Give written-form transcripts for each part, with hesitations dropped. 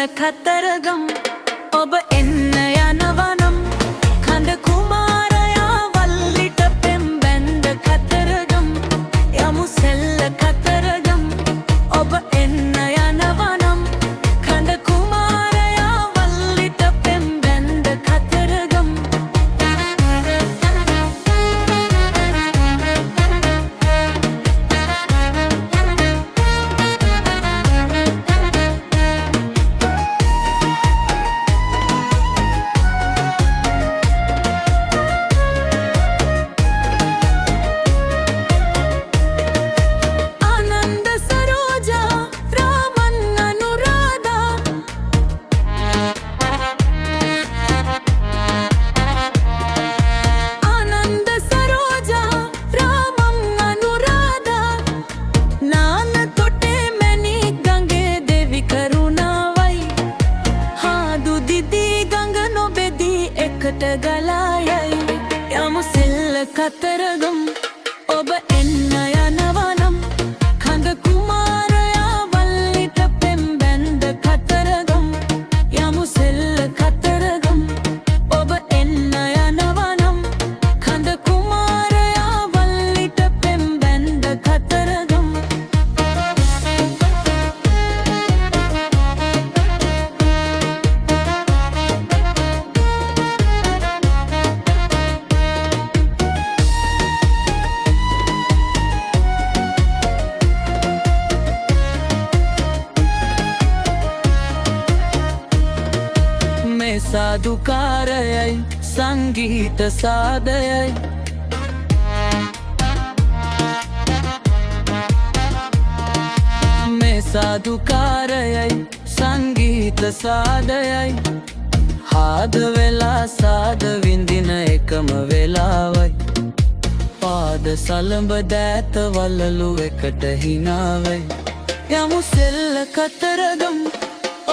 කතරගම් ඔබ එන්න යනවනම් කඳ කුමාරයා වල්ලිට පෙම් බැන්ද කතරගම් යමු සෙල්ල කතරගම් ඔබ එන්න යනවනම් කඳ කුමාරයා වල්ලිට පෙම් බැන්ද කතරගම් ගලායයි යමු සෙල්ල කතරගම් ඔබ එන්න යනවනම් කඳ කුමාරයා වල්ලිට පෙම් බැන්ද කතරගම් යමු සෙල්ල කතරගම් ඔබ එන්න යනවනම් කඳ කුමාරයා වල්ලිට පෙම් බැන්ද කතරගම් සාදුකාරයයි සංගීත සාදයයි මේ සාදුකාරයයි සංගීත සාදයයි හාද වෙලා සාද විඳින එකම වෙලාවයි පාද සලඹ දෑත වලලු එකට හිනාවයි යමු සෙල්ල කතරගම්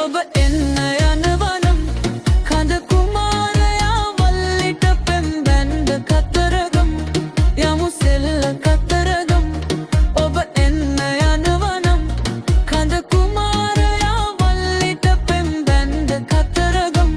ඔබ එන්න යනවනම් කඳ කුමාරයා වල්ලිට පෙම් බැන්ද කතරගම් යමු සෙල්ල කතරගම් ඔබ එන්න යනවනම් කඳ කුමාරයා වල්ලිට පෙම් බැන්ද කතරගම්